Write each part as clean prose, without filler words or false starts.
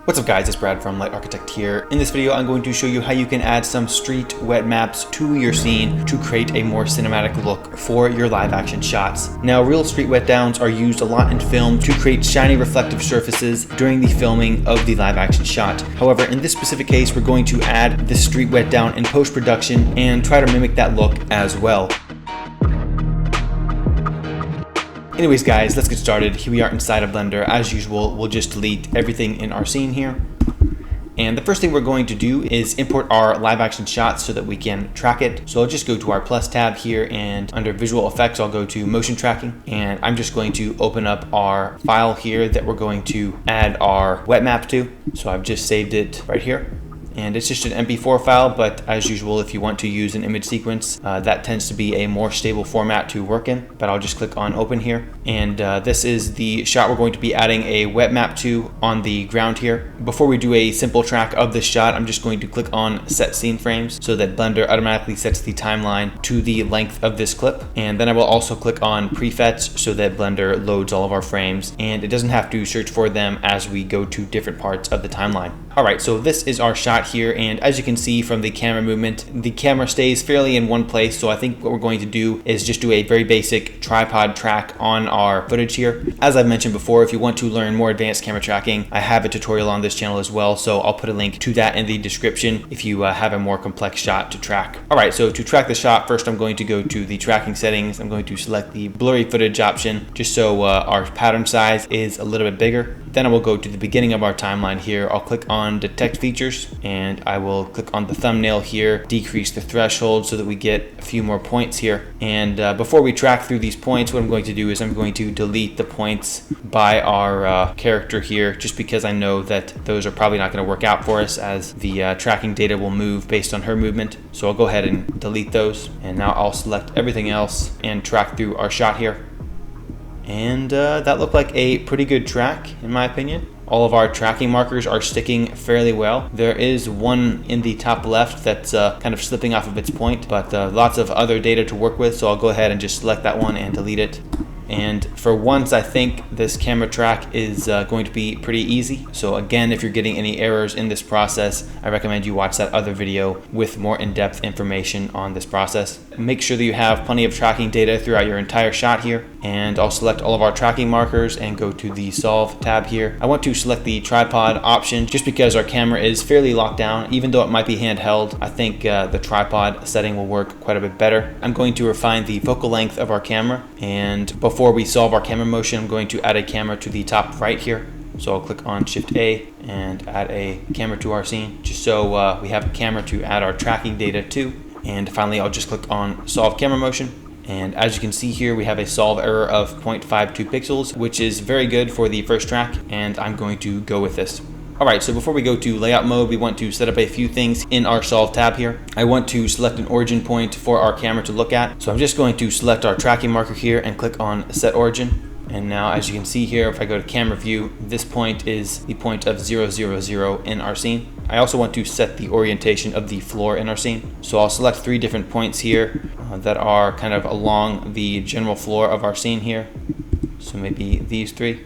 What's up guys, it's Brad from Light Architect here. In this video, I'm going to show you how you can add some street wet maps to your scene to create a more cinematic look for your live action shots. Now, real street wet downs are used a lot in film to create shiny reflective surfaces during the filming of the live action shot. However, in this specific case, we're going to add the street wet down in post-production and try to mimic that look as well. Anyways guys, let's get started. Here we are inside of Blender. As usual, we'll just delete everything in our scene here. And the first thing we're going to do is import our live action shots so that we can track it. So I'll just go to our plus tab here, and under visual effects, I'll go to motion tracking. And I'm just going to open up our file here that we're going to add our wet map to. So I've just saved it right here. And it's just an MP4 file, but as usual, if you want to use an image sequence, that tends to be a more stable format to work in. But I'll just click on open here. And this is the shot we're going to be adding a wet map to on the ground here. Before we do a simple track of this shot, I'm just going to click on set scene frames so that Blender automatically sets the timeline to the length of this clip. And then I will also click on prefetch so that Blender loads all of our frames, and it doesn't have to search for them as we go to different parts of the timeline. All right, so this is our shot here, and as you can see from the camera movement, the camera stays fairly in one place. So I think what we're going to do is just do a very basic tripod track on our footage here. As I've mentioned before, if you want to learn more advanced camera tracking, I have a tutorial on this channel as well, so I'll put a link to that in the description if you have a more complex shot to track. All right, so to track the shot, first I'm going to go to the tracking settings. I'm going to select the blurry footage option just so our pattern size is a little bit bigger. Then I will go to the beginning of our timeline here. I'll click on detect features, and I will click on the thumbnail here, decrease the threshold so that we get a few more points here. And before we track through these points, what I'm going to do is I'm going to delete the points by our character here, just because I know that those are probably not going to work out for us, as the tracking data will move based on her movement. So I'll go ahead and delete those. And now I'll select everything else and track through our shot here. And that looked like a pretty good track, in my opinion. All of our tracking markers are sticking fairly well. There is one in the top left that's kind of slipping off of its point, but lots of other data to work with, so I'll go ahead and just select that one and delete it. And for once, I think this camera track is going to be pretty easy. So again, if you're getting any errors in this process, I recommend you watch that other video with more in-depth information on this process. Make sure that you have plenty of tracking data throughout your entire shot here. And I'll select all of our tracking markers and go to the solve tab here. I want to select the tripod option just because our camera is fairly locked down. Even though it might be handheld, I think the tripod setting will work quite a bit better. I'm going to refine the focal length of our camera, and before we solve our camera motion, I'm going to add a camera to the top right here. So I'll click on Shift A and add a camera to our scene, just so we have a camera to add our tracking data to. And finally, I'll just click on Solve Camera Motion. And as you can see here, we have a solve error of 0.52 pixels, which is very good for the first track, and I'm going to go with this. All right, so before we go to layout mode, we want to set up a few things in our solve tab here. I want to select an origin point for our camera to look at. So I'm just going to select our tracking marker here and click on set origin. And now, as you can see here, if I go to camera view, this point is the point of 0, 0, 0 in our scene. I also want to set the orientation of the floor in our scene. So I'll select 3 different points here that are kind of along the general floor of our scene here. So maybe these 3.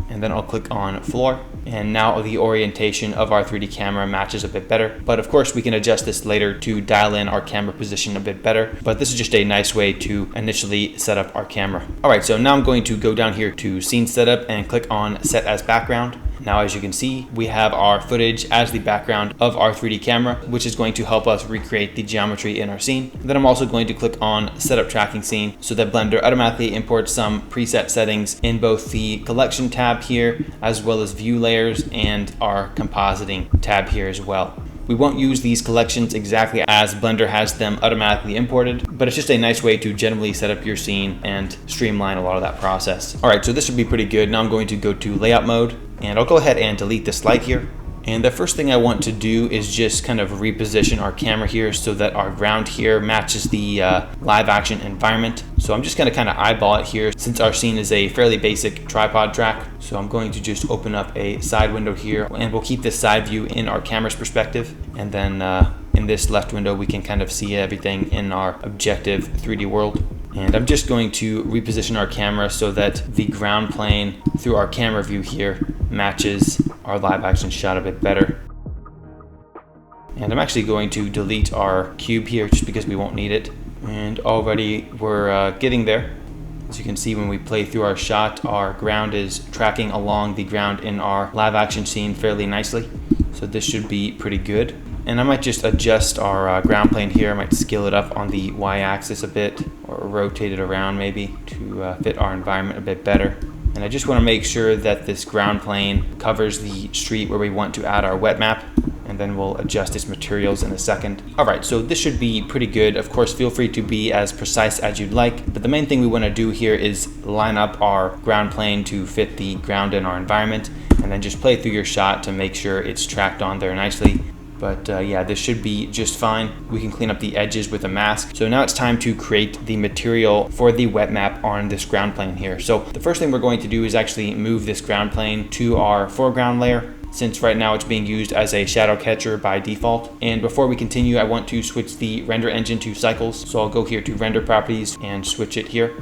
And then I'll click on floor. And now the orientation of our 3D camera matches a bit better. But of course, we can adjust this later to dial in our camera position a bit better. But this is just a nice way to initially set up our camera. All right, so now I'm going to go down here to scene setup and click on set as background. Now, as you can see, we have our footage as the background of our 3D camera, which is going to help us recreate the geometry in our scene. Then I'm also going to click on Setup Tracking Scene so that Blender automatically imports some preset settings in both the Collection tab here, as well as View Layers and our Compositing tab here as well. We won't use these collections exactly as Blender has them automatically imported, but it's just a nice way to generally set up your scene and streamline a lot of that process. All right, so this should be pretty good. Now I'm going to go to layout mode, and I'll go ahead and delete this light here. And the first thing I want to do is just kind of reposition our camera here so that our ground here matches the live action environment. So I'm just going to kind of eyeball it here since our scene is a fairly basic tripod track. So I'm going to just open up a side window here, and we'll keep this side view in our camera's perspective. And then in this left window, we can kind of see everything in our objective 3D world. And I'm just going to reposition our camera so that the ground plane through our camera view here matches our live action shot a bit better. And I'm actually going to delete our cube here just because we won't need it. And already we're getting there. As you can see, when we play through our shot, our ground is tracking along the ground in our live action scene fairly nicely. So this should be pretty good. And I might just adjust our ground plane here. I might scale it up on the y-axis a bit, or rotate it around maybe to fit our environment a bit better. And I just want to make sure that this ground plane covers the street where we want to add our wet map, and then we'll adjust its materials in a second. All right, so this should be pretty good. Of course, feel free to be as precise as you'd like, but the main thing we want to do here is line up our ground plane to fit the ground in our environment, and then just play through your shot to make sure it's tracked on there nicely. But yeah, this should be just fine. We can clean up the edges with a mask. So now it's time to create the material for the wet map on this ground plane here. So the first thing we're going to do is actually move this ground plane to our foreground layer, since right now it's being used as a shadow catcher by default. And before we continue, I want to switch the render engine to cycles. So I'll go here to render properties and switch it here.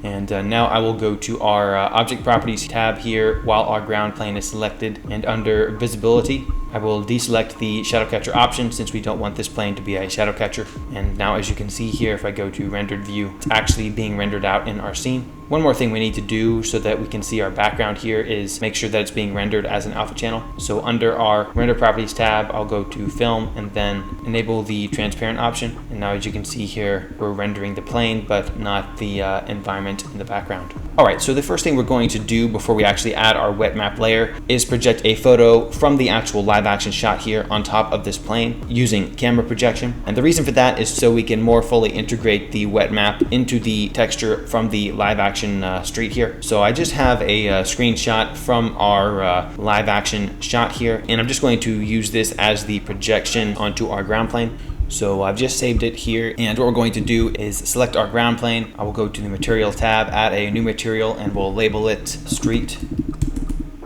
And now I will go to our object properties tab here while our ground plane is selected, and under visibility I will deselect the shadow catcher option since we don't want this plane to be a shadow catcher. And now, as you can see here, if I go to rendered view, it's actually being rendered out in our scene. One more thing we need to do so that we can see our background here is make sure that it's being rendered as an alpha channel. So under our render properties tab, I'll go to film and then enable the transparent option. And now, as you can see here, we're rendering the plane but not the environment in the background. All right, so the first thing we're going to do before we actually add our wet map layer is project a photo from the actual live action shot here on top of this plane using camera projection. And the reason for that is so we can more fully integrate the wet map into the texture from the live action street here. So I just have a screenshot from our live action shot here, and I'm just going to use this as the projection onto our ground plane. So I've just saved it here, and what we're going to do is select our ground plane. I will go to the material tab, add a new material, and we'll label it street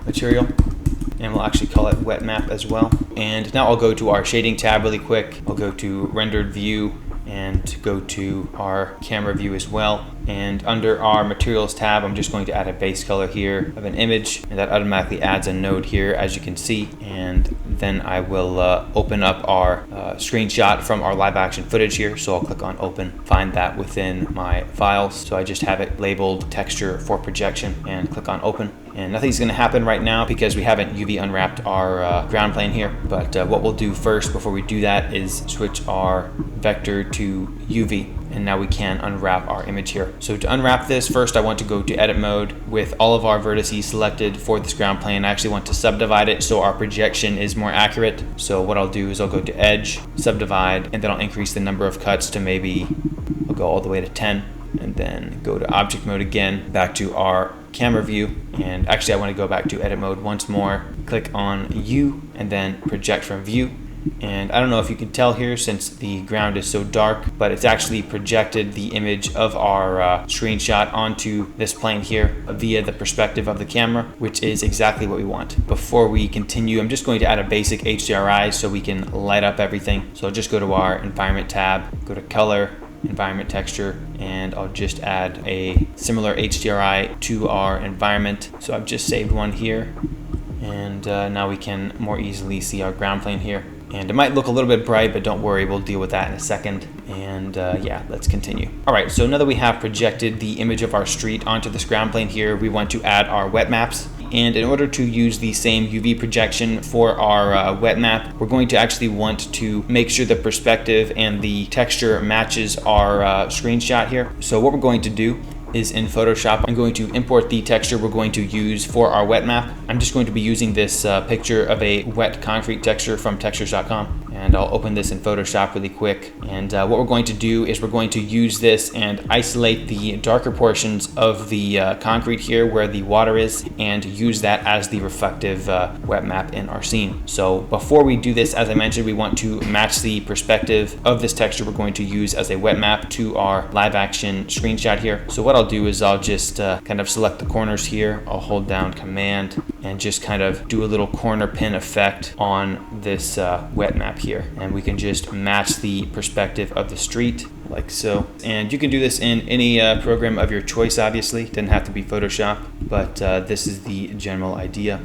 material, and we'll actually call it wet map as well. And now I'll go to our shading tab really quick. I'll go to rendered view and go to our camera view as well. And under our materials tab, I'm just going to add a base color here of an image, and that automatically adds a node here, as you can see. And then I will open up our screenshot from our live action footage here. So I'll click on open, find that within my files. So I just have it labeled texture for projection and click on open. And nothing's going to happen right now because we haven't UV unwrapped our ground plane here. But what we'll do first before we do that is switch our vector to UV. And now we can unwrap our image here. So to unwrap this, first I want to go to edit mode with all of our vertices selected for this ground plane. I actually want to subdivide it so our projection is more accurate. So what I'll do is I'll go to edge, subdivide, and then I'll increase the number of cuts to maybe, I'll go all the way to 10, and then go to object mode again, back to our camera view. And actually I want to go back to edit mode once more, click on U, and then project from view. And I don't know if you can tell here since the ground is so dark, but it's actually projected the image of our screenshot onto this plane here via the perspective of the camera, which is exactly what we want. Before we continue, I'm just going to add a basic HDRI so we can light up everything. So I'll just go to our environment tab, go to color, environment texture, and I'll just add a similar HDRI to our environment. So I've just saved one here, and now we can more easily see our ground plane here. And it might look a little bit bright, but don't worry, we'll deal with that in a second. And yeah, let's continue. All right, so now that we have projected the image of our street onto this ground plane here, we want to add our wet maps. And in order to use the same UV projection for our wet map, we're going to actually want to make sure the perspective and the texture matches our screenshot here. So what we're going to do is in Photoshop, I'm going to import the texture we're going to use for our wet map. I'm just going to be using this picture of a wet concrete texture from textures.com. And I'll open this in Photoshop really quick. And what we're going to do is we're going to use this and isolate the darker portions of the concrete here where the water is, and use that as the reflective wet map in our scene. So before we do this, as I mentioned, we want to match the perspective of this texture we're going to use as a wet map to our live action screenshot here. So what I'll do is I'll just kind of select the corners here. I'll hold down Command and just kind of do a little corner pin effect on this wet map here. And we can just match the perspective of the street like so. And you can do this in any program of your choice, obviously. It doesn't have to be Photoshop, but this is the general idea.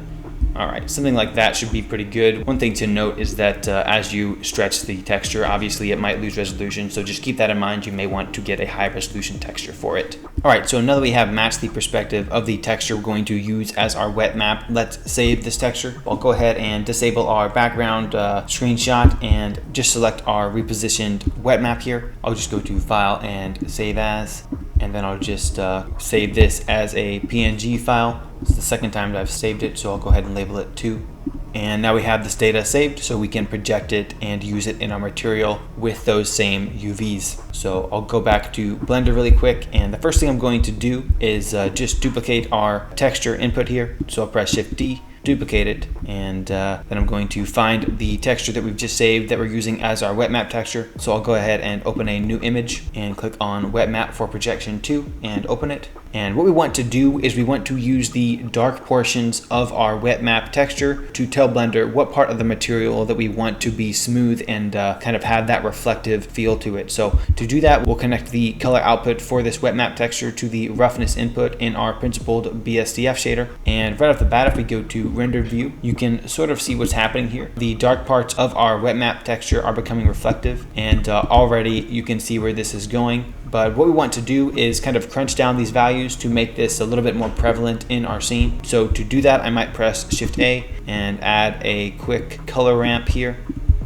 All right, something like that should be pretty good. One thing to note is that as you stretch the texture, obviously it might lose resolution, so just keep that in mind. You may want to get a high resolution texture for it. All right, so now that we have matched the perspective of the texture we're going to use as our wet map, let's save this texture. I'll go ahead and disable our background screenshot and just select our repositioned wet map here. I'll just go to File and Save As, and then I'll just save this as a PNG file. It's the second time that I've saved it, so I'll go ahead and label it 2. And now we have this data saved, so we can project it and use it in our material with those same UVs. So I'll go back to Blender really quick, and the first thing I'm going to do is just duplicate our texture input here. So I'll press Shift D, duplicate it, and then I'm going to find the texture that we've just saved that we're using as our wet map texture. So I'll go ahead and open a new image and click on Wetmap for Projection 2 and open it. And what we want to do is we want to use the dark portions of our wet map texture to tell Blender what part of the material that we want to be smooth and kind of have that reflective feel to it. So to do that, we'll connect the color output for this wet map texture to the roughness input in our principled BSDF shader. And right off the bat, if we go to rendered view, you can sort of see what's happening here. The dark parts of our wet map texture are becoming reflective, and already you can see where this is going. But what we want to do is kind of crunch down these values to make this a little bit more prevalent in our scene. So to do that, I might press Shift A and add a quick color ramp here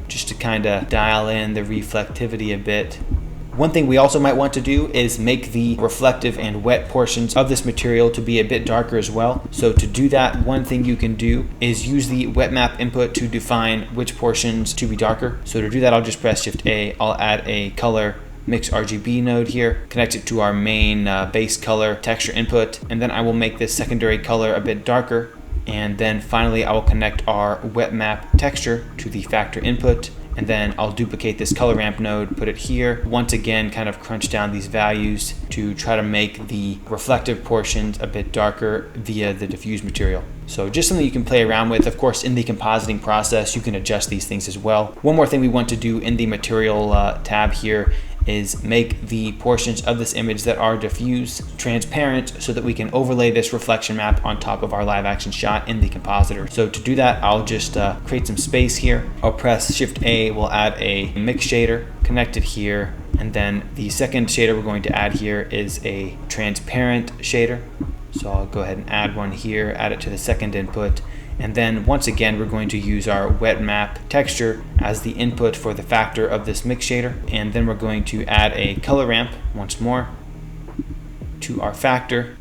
just to kind of dial in the reflectivity a bit. One thing we also might want to do is make the reflective and wet portions of this material to be a bit darker as well. So to do that, one thing you can do is use the wet map input to define which portions to be darker. So to do that, I'll just press Shift A. I'll add a color mix RGB node here, connect it to our main base color texture input, and then I will make this secondary color a bit darker. And then finally, I will connect our wet map texture to the factor input, and then I'll duplicate this color ramp node, put it here. Once again, kind of crunch down these values to try to make the reflective portions a bit darker via the diffuse material. So just something you can play around with. Of course, in the compositing process, you can adjust these things as well. One more thing we want to do in the material tab here is make the portions of this image that are diffuse transparent so that we can overlay this reflection map on top of our live action shot in the compositor. So to do that, I'll just create some space here. I'll press Shift A, we'll add a mix shader, connect it here, and then the second shader we're going to add here is a transparent shader. So I'll go ahead and add one here, add it to the second input. And then once again, we're going to use our wet map texture as the input for the factor of this mix shader. And then we're going to add a color ramp once more to our factor.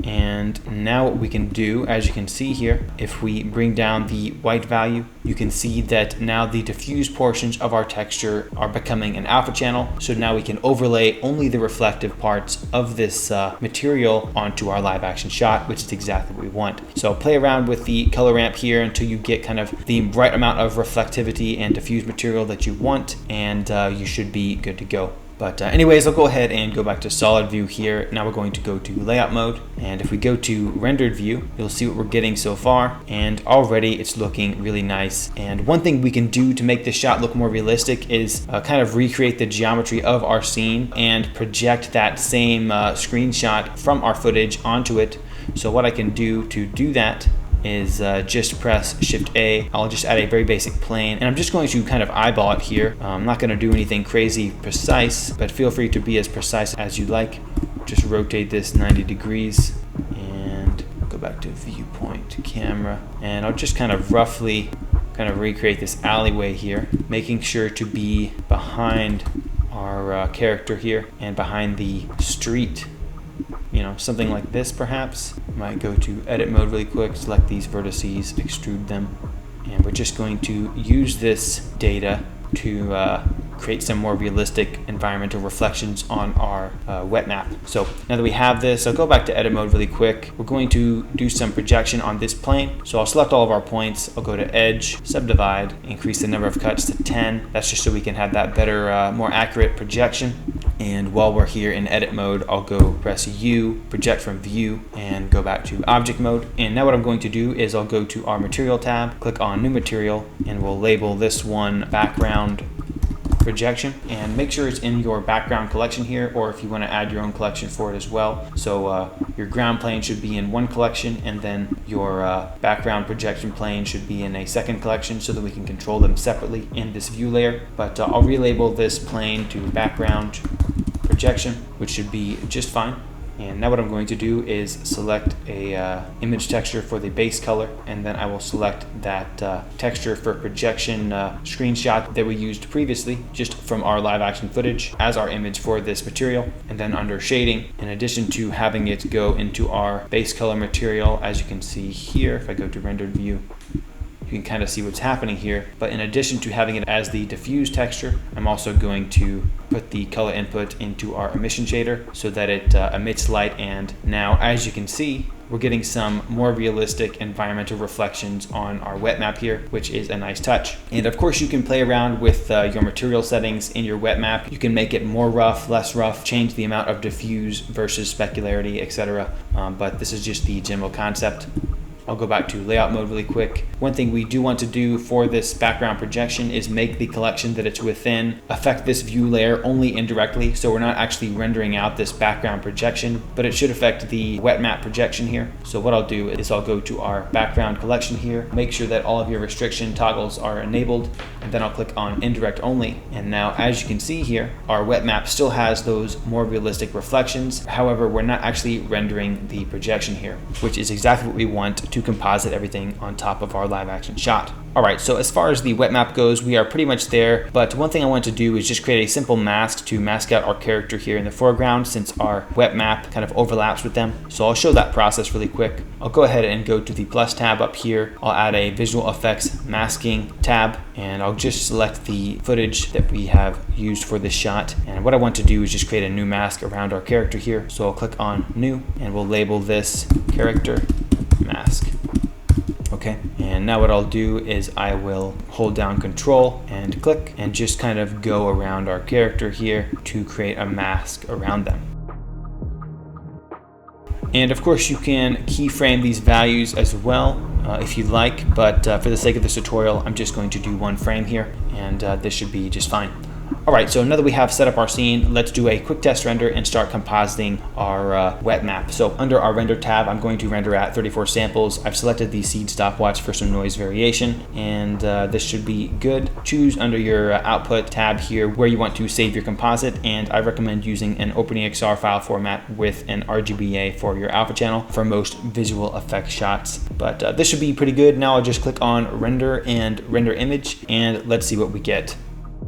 And now what we can do, as you can see here, if we bring down the white value, you can see that now the diffuse portions of our texture are becoming an alpha channel. So now we can overlay only the reflective parts of this material onto our live action shot, which is exactly what we want. So play around with the color ramp here until you get kind of the right amount of reflectivity and diffuse material that you want, and you should be good to go. But anyways, I'll go ahead and go back to solid view here. Now we're going to go to layout mode. And if we go to rendered view, you'll see what we're getting so far. And already it's looking really nice. And one thing we can do to make this shot look more realistic is kind of recreate the geometry of our scene and project that same screenshot from our footage onto it. So what I can do to do that is just press Shift A. I'll just add a very basic plane, and I'm just going to kind of eyeball it here. I'm not going to do anything crazy precise, but feel free to be as precise as you like. Just rotate this 90 degrees and go back to viewpoint camera, and I'll just kind of roughly kind of recreate this alleyway here, making sure to be behind our character here and behind the street. You know, something like this perhaps. Might go to edit mode really quick, select these vertices, extrude them, and we're just going to use this data to create some more realistic environmental reflections on our wet map. So now that we have this, I'll go back to edit mode really quick. We're going to do some projection on this plane. So I'll select all of our points. I'll go to edge, subdivide, increase the number of cuts to 10. That's just so we can have that better, more accurate projection. And while we're here in edit mode, I'll go press U, project from view, and go back to object mode. And now what I'm going to do is I'll go to our material tab, click on new material, and we'll label this one background projection, and make sure it's in your background collection here, or if you want to add your own collection for it as well. So your ground plane should be in one collection, and then your background projection plane should be in a second collection, so that we can control them separately in this view layer. But I'll relabel this plane to background projection, which should be just fine. And now what I'm going to do is select a image texture for the base color, and then I will select that texture for projection screenshot that we used previously just from our live action footage as our image for this material. And then under shading, in addition to having it go into our base color material, as you can see here, if I go to rendered view, you can kind of see what's happening here. But in addition to having it as the diffuse texture, I'm also going to put the color input into our emission shader so that it emits light. And now, as you can see, we're getting some more realistic environmental reflections on our wet map here, which is a nice touch. And of course, you can play around with your material settings in your wet map. You can make it more rough, less rough, change the amount of diffuse versus specularity, etc. But this is just the general concept. I'll go back to layout mode really quick. One thing we do want to do for this background projection is make the collection that it's within affect this view layer only indirectly. So we're not actually rendering out this background projection, but it should affect the wet map projection here. So what I'll do is I'll go to our background collection here, make sure that all of your restriction toggles are enabled, and then I'll click on indirect only. And now, as you can see here, our wet map still has those more realistic reflections. However, we're not actually rendering the projection here, which is exactly what we want to composite everything on top of our live action shot. All right, so as far as the wet map goes, we are pretty much there, but one thing I want to do is just create a simple mask to mask out our character here in the foreground, since our wet map kind of overlaps with them. So I'll show that process really quick. I'll go ahead and go to the plus tab up here. I'll add a visual effects masking tab, and I'll just select the footage that we have used for this shot. And what I want to do is just create a new mask around our character here. So I'll click on new, and we'll label this character mask. Okay, and now what I'll do is I will hold down Control and click and just kind of go around our character here to create a mask around them. And of course, you can keyframe these values as well if you like, but for the sake of this tutorial, I'm just going to do one frame here, and this should be just fine. All right, so now that we have set up our scene, let's do a quick test render and start compositing our wet map. So under our render tab, I'm going to render at 34 samples. I've selected the seed stopwatch for some noise variation, and this should be good. Choose under your output tab here where you want to save your composite, and I recommend using an OpenEXR file format with an RGBA for your alpha channel for most visual effects shots. But this should be pretty good. Now I'll just click on render and render image, and let's see what we get.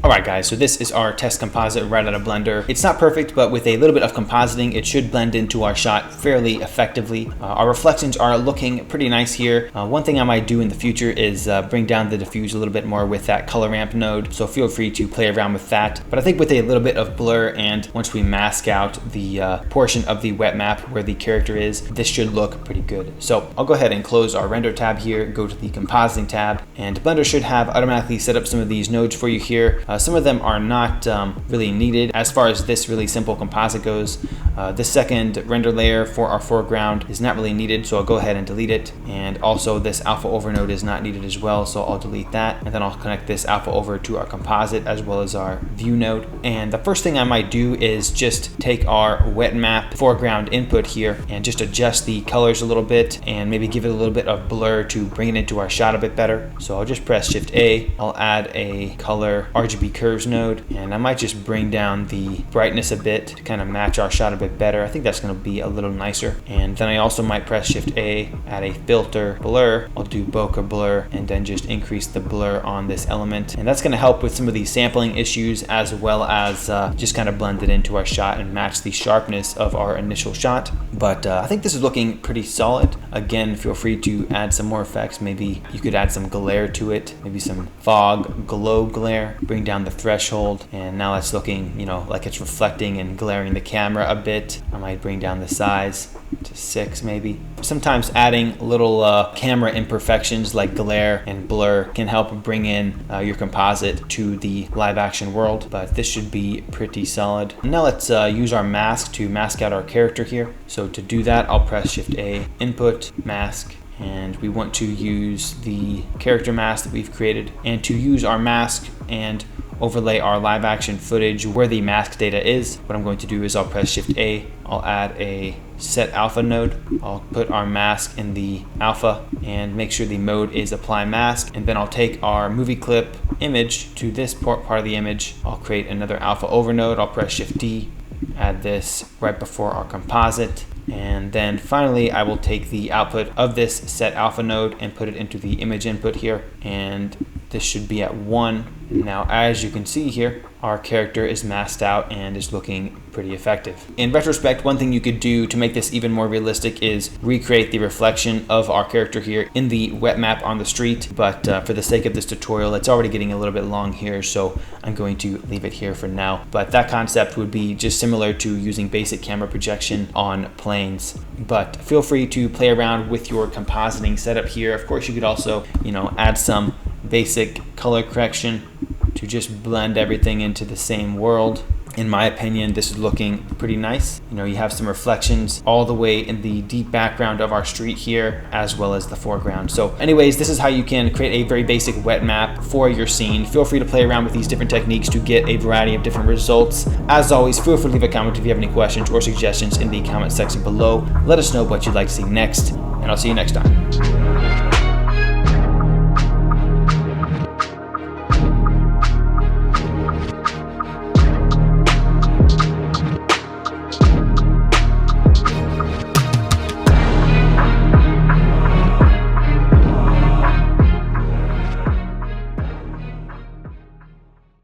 Alright guys, so this is our test composite right out of Blender. It's not perfect, but with a little bit of compositing, it should blend into our shot fairly effectively. Our reflections are looking pretty nice here. One thing I might do in the future is bring down the diffuse a little bit more with that color ramp node, so feel free to play around with that. But I think with a little bit of blur, and once we mask out the portion of the wet map where the character is, this should look pretty good. So I'll go ahead and close our render tab here, go to the compositing tab, and Blender should have automatically set up some of these nodes for you here. Some of them are not really needed as far as this really simple composite goes. This second render layer for our foreground is not really needed, so I'll go ahead and delete it. And also this alpha over node is not needed as well, so I'll delete that. And then I'll connect this alpha over to our composite as well as our view node. And the first thing I might do is just take our wet map foreground input here and just adjust the colors a little bit and maybe give it a little bit of blur to bring it into our shot a bit better. So I'll just press Shift A. I'll add a color RGB curves node, and I might just bring down the brightness a bit to kind of match our shot a bit better. I think that's going to be a little nicer. And then I also might press Shift A, add a filter blur. I'll do bokeh blur and then just increase the blur on this element, and that's going to help with some of these sampling issues as well as just kind of blend it into our shot and match the sharpness of our initial shot. But I think this is looking pretty solid. Again, feel free to add some more effects. Maybe you could add some glare to it, maybe some fog glow glare, bring down the threshold, and now it's looking, you know, like it's reflecting and glaring the camera a bit. I might bring down the size to 6 maybe. Sometimes adding little camera imperfections like glare and blur can help bring in your composite to the live action world, but this should be pretty solid. Now let's use our mask to mask out our character here. So to do that, I'll press Shift A, input, mask, and we want to use the character mask that we've created. And to use our mask and overlay our live action footage where the mask data is, what I'm going to do is I'll press Shift A, I'll add a set alpha node, I'll put our mask in the alpha and make sure the mode is apply mask, and then I'll take our movie clip image to this part of the image. I'll create another alpha over node, I'll press Shift D, add this right before our composite, and then finally I will take the output of this set alpha node and put it into the image input here, and this should be at 1. Now, as you can see here, our character is masked out and is looking pretty effective. In retrospect, one thing you could do to make this even more realistic is recreate the reflection of our character here in the wet map on the street, but for the sake of this tutorial, it's already getting a little bit long here, so I'm going to leave it here for now. But that concept would be just similar to using basic camera projection on planes. But feel free to play around with your compositing setup here. Of course, you could also, add some basic color correction to just blend everything into the same world. In my opinion, this is looking pretty nice. You have some reflections all the way in the deep background of our street here, as well as the foreground. So anyways, this is how you can create a very basic wet map for your scene. Feel free to play around with these different techniques to get a variety of different results. As always, feel free to leave a comment if you have any questions or suggestions in the comment section below. Let us know what you'd like to see next, and I'll see you next time.